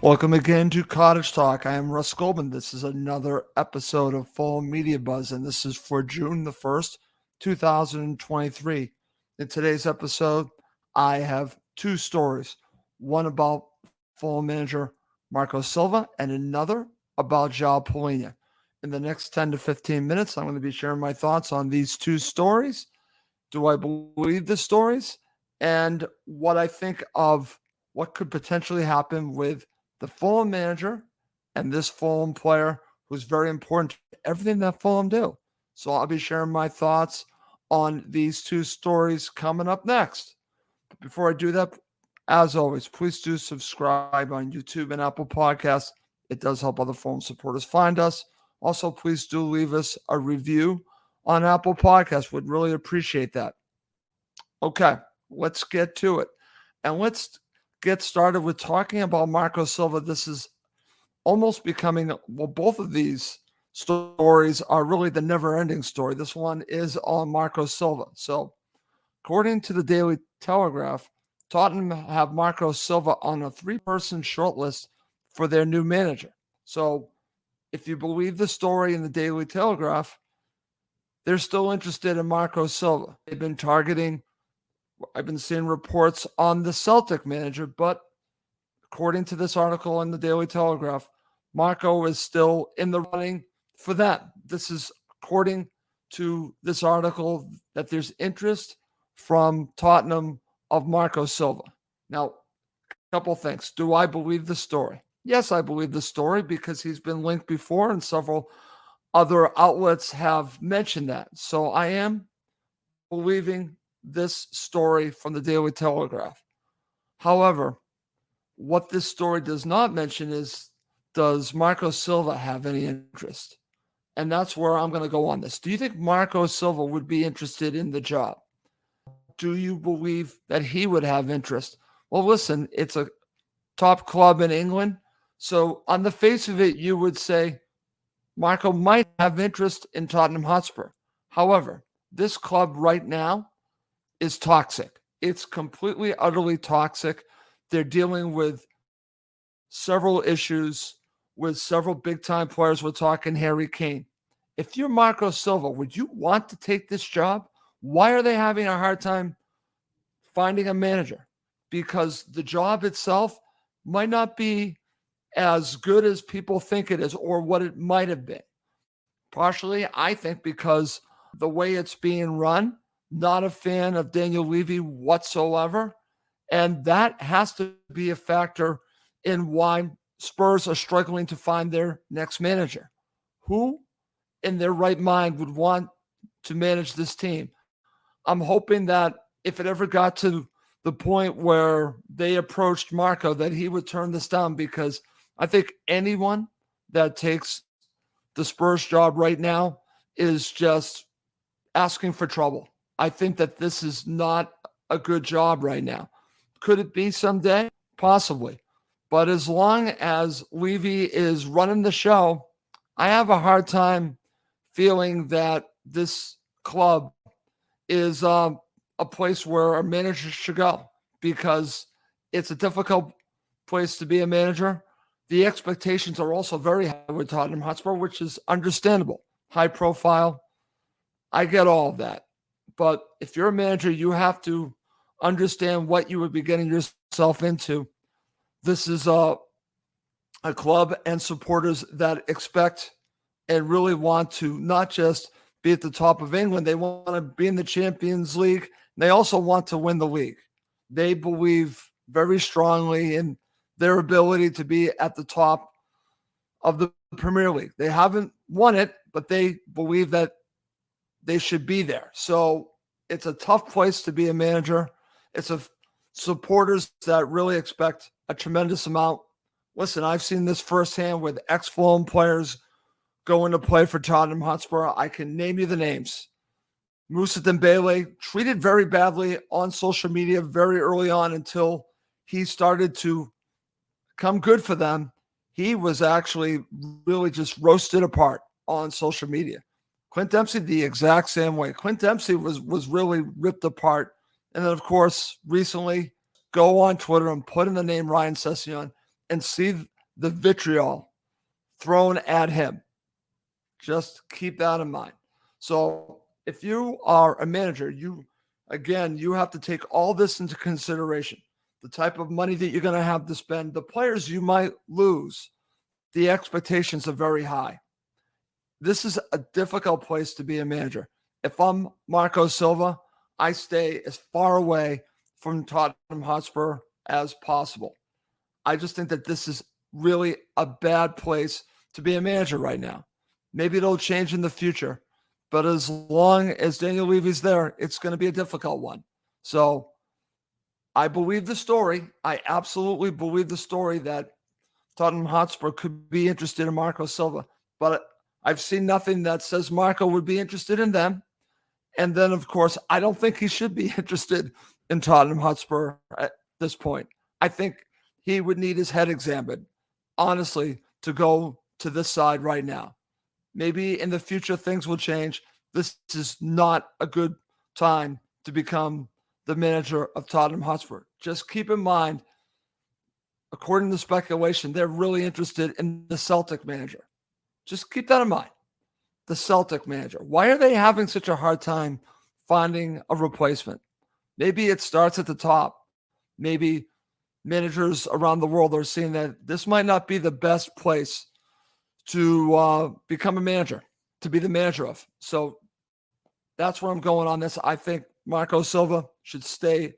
Welcome again to Cottage Talk. I am Russ Goldman. This is another episode of Fulham Media Buzz, and this is for June the 1st, 2023. In today's episode, I have two stories, one about Fulham manager Marco Silva and another about João Palhinha. In the next 10 to 15 minutes, I'm going to be sharing my thoughts on these two stories. Do I believe the stories? And what I think of what could potentially happen with the Fulham manager and this Fulham player who's very important to everything that Fulham do. So I'll be sharing my thoughts on these two stories coming up next. But before I do that, as always, please do subscribe on YouTube and Apple Podcasts. It does help other Fulham supporters find us. Also, please do leave us a review on Apple Podcasts. Would really appreciate that. Okay, let's get to it. And let's get started with talking about Marco Silva. This is almost becoming, well, both of these stories are really the never-ending story. This one is on Marco Silva. So, according to the Daily Telegraph, Tottenham have Marco Silva on a three-person shortlist for their new manager. So, if you believe the story in the Daily Telegraph, they're still interested in Marco Silva. They've been targeting, I've been seeing reports on the Celtic manager, but according to this article in the Daily Telegraph, Marco is still in the running for that. This is according to this article that there's interest from Tottenham of Marco Silva. Now, a couple things. Do I believe the story? Yes, I believe the story because he's been linked before and several other outlets have mentioned that. So I am believing this story from the Daily Telegraph. However, what this story does not mention is, does Marco Silva have any interest? And that's where I'm going to go on this. Do you think Marco Silva would be interested in the job? Do you believe that he would have interest? Well, listen, it's a top club in England. So on the face of it, you would say Marco might have interest in Tottenham Hotspur. However, this club right now is toxic. It's completely, utterly toxic. They're dealing with several issues with several big-time players. We're talking Harry Kane. If you're Marco Silva, would you want to take this job? Why are they having a hard time finding a manager? Because the job itself might not be as good as people think it is or what it might have been. Partially, I think because the way it's being run, not a fan of Daniel Levy whatsoever. And that has to be a factor in why Spurs are struggling to find their next manager. Who in their right mind would want to manage this team? I'm hoping that if it ever got to the point where they approached Marco, that he would turn this down, because I think anyone that takes the Spurs job right now is just asking for trouble. I think that this is not a good job right now. Could it be someday? Possibly. But as long as Levy is running the show, I have a hard time feeling that this club is a place where a manager should go, because it's a difficult place to be a manager. The expectations are also very high with Tottenham Hotspur, which is understandable. High profile. I get all of that. But if you're a manager, you have to understand what you would be getting yourself into. This is a club and supporters that expect and really want to not just be at the top of England. They want to be in the Champions League. They also want to win the league. They believe very strongly in their ability to be at the top of the Premier League. They haven't won it, but they believe that they should be there. So it's a tough place to be a manager. It's a supporters that really expect a tremendous amount. Listen, I've seen this firsthand with ex-Fulham players going to play for Tottenham Hotspur. I can name you the names. Moussa Dembele, treated very badly on social media very early on until he started to come good for them. He was actually really just roasted apart on social media. Clint Dempsey, the exact same way. Clint Dempsey was really ripped apart. And then, of course, recently, go on Twitter and put in the name Ryan Sessegnon and see the vitriol thrown at him. Just keep that in mind. So if you are a manager, you have to take all this into consideration. The type of money that you're going to have to spend, the players you might lose, the expectations are very high. This is a difficult place to be a manager. If I'm Marco Silva, I stay as far away from Tottenham Hotspur as possible. I just think that this is really a bad place to be a manager right now. Maybe it'll change in the future, but as long as Daniel Levy's there, it's going to be a difficult one. So I believe the story. I absolutely believe the story that Tottenham Hotspur could be interested in Marco Silva, but I've seen nothing that says Marco would be interested in them. And then, of course, I don't think he should be interested in Tottenham Hotspur at this point. I think he would need his head examined, honestly, to go to this side right now. Maybe in the future things will change. This is not a good time to become the manager of Tottenham Hotspur. Just keep in mind, according to speculation, they're really interested in the Celtic manager. Just keep that in mind. The Celtic manager. Why are they having such a hard time finding a replacement? Maybe it starts at the top. Maybe managers around the world are seeing that this might not be the best place to become a manager, to be the manager of. So that's where I'm going on this. I think Marco Silva should stay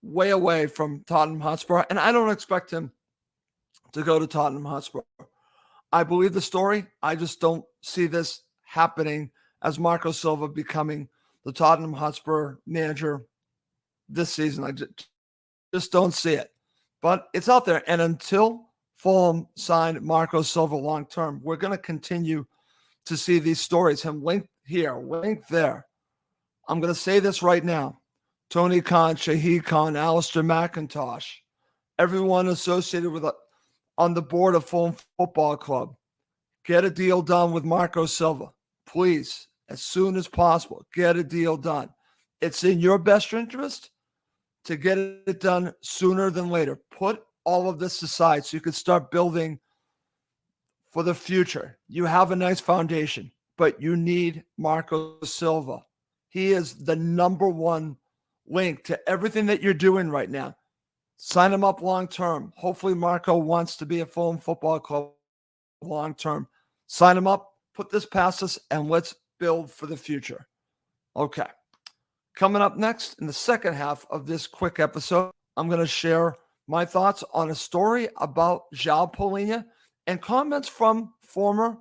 way away from Tottenham Hotspur, and I don't expect him to go to Tottenham Hotspur. I believe the story. I just don't see this happening as Marco Silva becoming the Tottenham Hotspur manager this season. I just don't see it. But it's out there. And until Fulham signed Marco Silva long-term, we're going to continue to see these stories, him linked here, linked there. I'm going to say this right now. Tony Khan, Shahid Khan, Alistair McIntosh, everyone associated with on the board of Fulham Football Club, get a deal done with Marco Silva. Please, as soon as possible, get a deal done. It's in your best interest to get it done sooner than later. Put all of this aside so you can start building for the future. You have a nice foundation, but you need Marco Silva. He is the number one link to everything that you're doing right now. Sign him up long-term. Hopefully Marco wants to be a Fulham Football Club long-term. Sign him up, put this past us, and let's build for the future. Okay. Coming up next in the second half of this quick episode, I'm going to share my thoughts on a story about João Palhinha and comments from former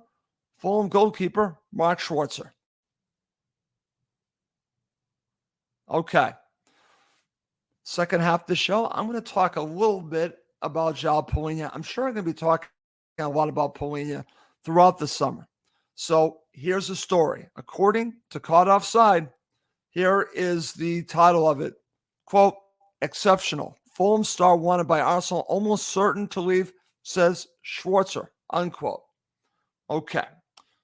Fulham goalkeeper Mark Schwarzer. Okay. Second half of the show, I'm going to talk a little bit about João Palhinha. I'm sure I'm going to be talking a lot about Palhinha throughout the summer. So here's the story. According to Caught Offside, here is the title of it. Quote, exceptional. Fulham star wanted by Arsenal, almost certain to leave, says Schwarzer, unquote. Okay.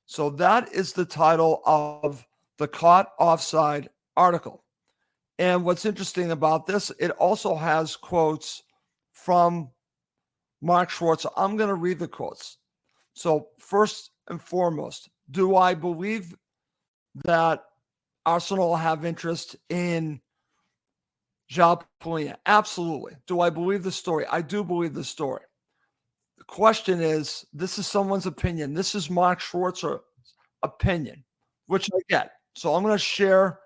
So that is the title of the Caught Offside article. And what's interesting about this, it also has quotes from Mark Schwarzer. I'm going to read the quotes. So first and foremost, do I believe that Arsenal have interest in João Palhinha? Absolutely. Do I believe the story? I do believe the story. The question is, this is someone's opinion. This is Mark Schwarzer's opinion, which I get. So I'm going to share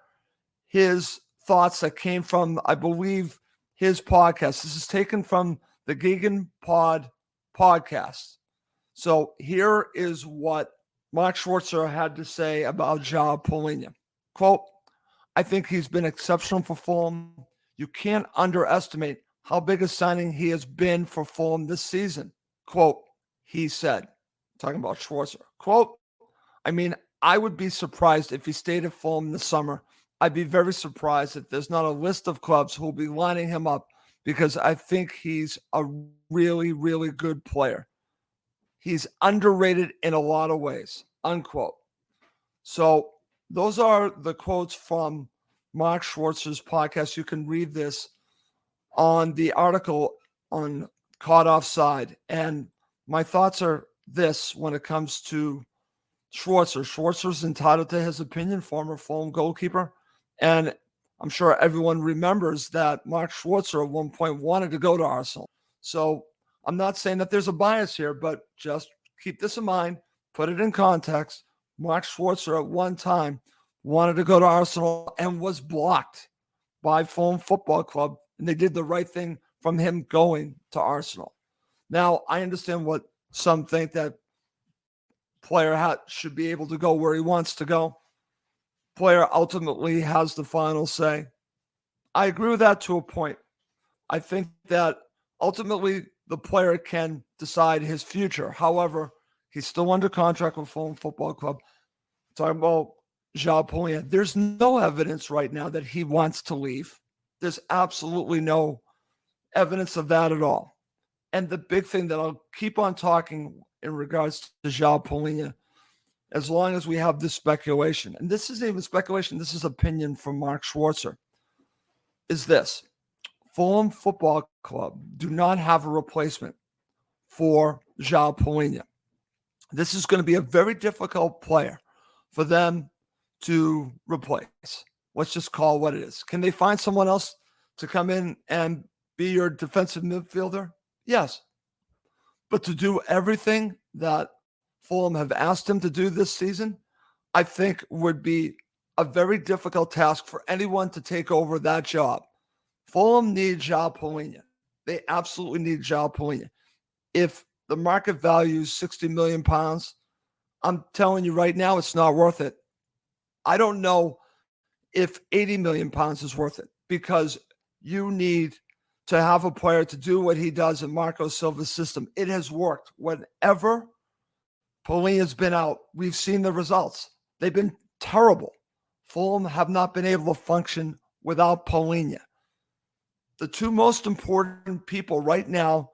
his thoughts that came from, I believe, his podcast. This is taken from the Gegan Pod podcast. So here is what Mark Schwarzer had to say about João Palhinha. Quote, I think he's been exceptional for Fulham. You can't underestimate how big a signing he has been for Fulham this season. Quote, he said, talking about Schwarzer. Quote, I mean, I would be surprised if he stayed at Fulham this summer. I'd be very surprised if there's not a list of clubs who will be lining him up because I think he's a really, really good player. He's underrated in a lot of ways, unquote. So those are the quotes from Mark Schwarzer's podcast. You can read this on the article on Caught Offside. And My thoughts are this when it comes to Schwarzer. Schwarzer's entitled to his opinion, former Fulham goalkeeper. And I'm sure everyone remembers that Mark Schwarzer at one point wanted to go to Arsenal. So I'm not saying that there's a bias here, but just keep this in mind, put it in context. Mark Schwarzer at one time wanted to go to Arsenal and was blocked by Fulham Football Club, and they did the right thing from him going to Arsenal. Now, I understand what some think that player should be able to go where he wants to go. Player ultimately has the final say. I agree with that to a point. I think that ultimately the player can decide his future. However, he's still under contract with Fulham Football Club. Talking about João Palhinha, there's no evidence right now that he wants to leave. There's absolutely no evidence of that at all. And the big thing that I'll keep on talking in regards to João Palhinha, as long as we have this speculation, and this isn't even speculation, this is opinion from Mark Schwarzer, is this: Fulham Football Club do not have a replacement for João Palhinha. This is going to be a very difficult player for them to replace. Let's just call it what it is. Can they find someone else to come in and be your defensive midfielder? Yes. But to do everything that Fulham have asked him to do this season, I think would be a very difficult task for anyone to take over that job. Fulham need João Palhinha. They absolutely need João Palhinha. If the market value is £60 million, I'm telling you right now, it's not worth it. I don't know if £80 million is worth it, because you need to have a player to do what he does in Marco Silva's system. It has worked. Whenever Palhinha has been out, we've seen the results. They've been terrible. Fulham have not been able to function without Palhinha. The two most important people right now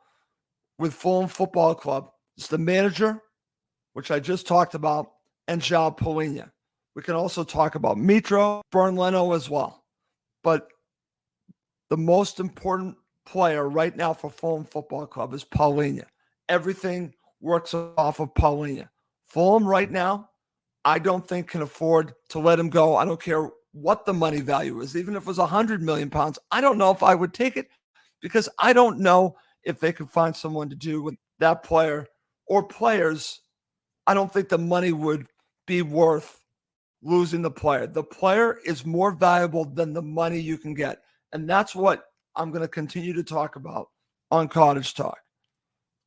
with Fulham Football Club is the manager, which I just talked about, and João Palhinha. We can also talk about Mitro, Bernd Leno as well. But the most important player right now for Fulham Football Club is Palhinha. Everything works off of Palhinha. Fulham right now, I don't think can afford to let him go. I don't care what the money value is. Even if it was £100 million, I don't know if I would take it, because I don't know if they could find someone to do with that player or players. I don't think the money would be worth losing the player. The player is more valuable than the money you can get. And that's what I'm going to continue to talk about on Cottage Talk.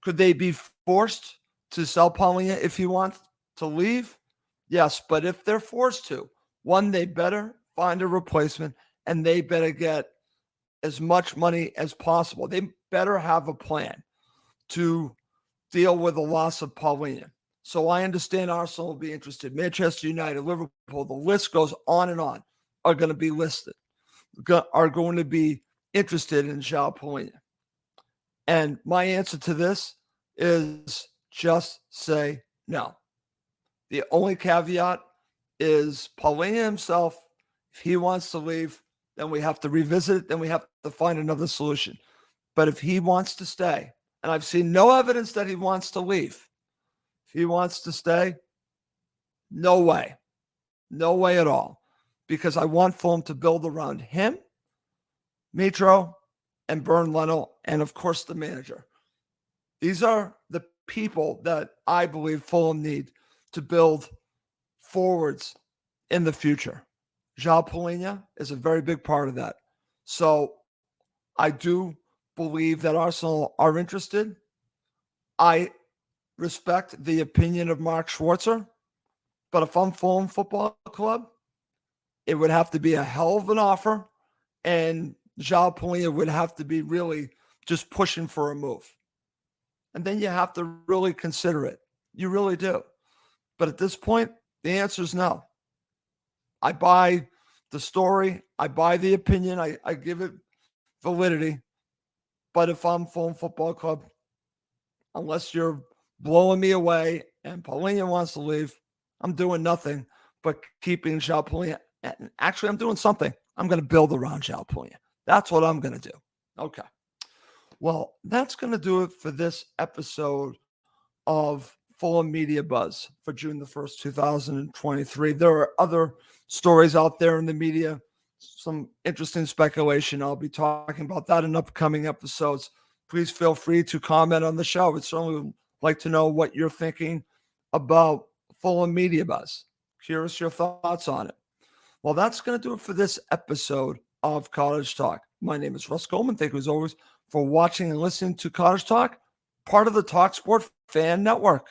Could they be forced to sell Palhinha if he wants to leave? Yes, but if they're forced to, one, they better find a replacement, and they better get as much money as possible. They better have a plan to deal with the loss of Palhinha. So I understand Arsenal will be interested. Manchester United, Liverpool, the list goes on and on, are going to be listed, are going to be interested in João Palhinha. And my answer to this is just say no. The only caveat is Palhinha himself. If he wants to leave, then we have to revisit it. Then we have to find another solution. But if he wants to stay, and I've seen no evidence that he wants to leave, if he wants to stay, no way. No way at all. Because I want Fulham to build around him, Mitro, and Bernd Leno, and of course the manager. These are the people that I believe Fulham need to build forwards in the future. João Palhinha is a very big part of that. So I do believe that Arsenal are interested. I respect the opinion of Mark Schwarzer, but if I'm Fulham Football Club, it would have to be a hell of an offer, and João Palhinha would have to be really just pushing for a move. And then you have to really consider it. You really do. But at this point, the answer is no. I buy the story. I buy the opinion. I give it validity. But if I'm Fulham Football Club, unless you're blowing me away and Palhinha wants to leave, I'm doing nothing but keeping João Palhinha. And actually, I'm doing something. I'm going to build around João Palhinha. That's what I'm going to do. Okay. Well, that's going to do it for this episode of Fulham media buzz for June the 1st, 2023. There are other stories out there in the media, some interesting speculation. I'll be talking about that in upcoming episodes. Please feel free to comment on the show. We'd certainly like to know what you're thinking about Fulham media buzz. Curious your thoughts on it. Well, that's going to do it for this episode of Cottage Talk. My name is Russ Goldman. Thank you as always for watching and listening to Cottage Talk, part of the talkSPORT Fan Network.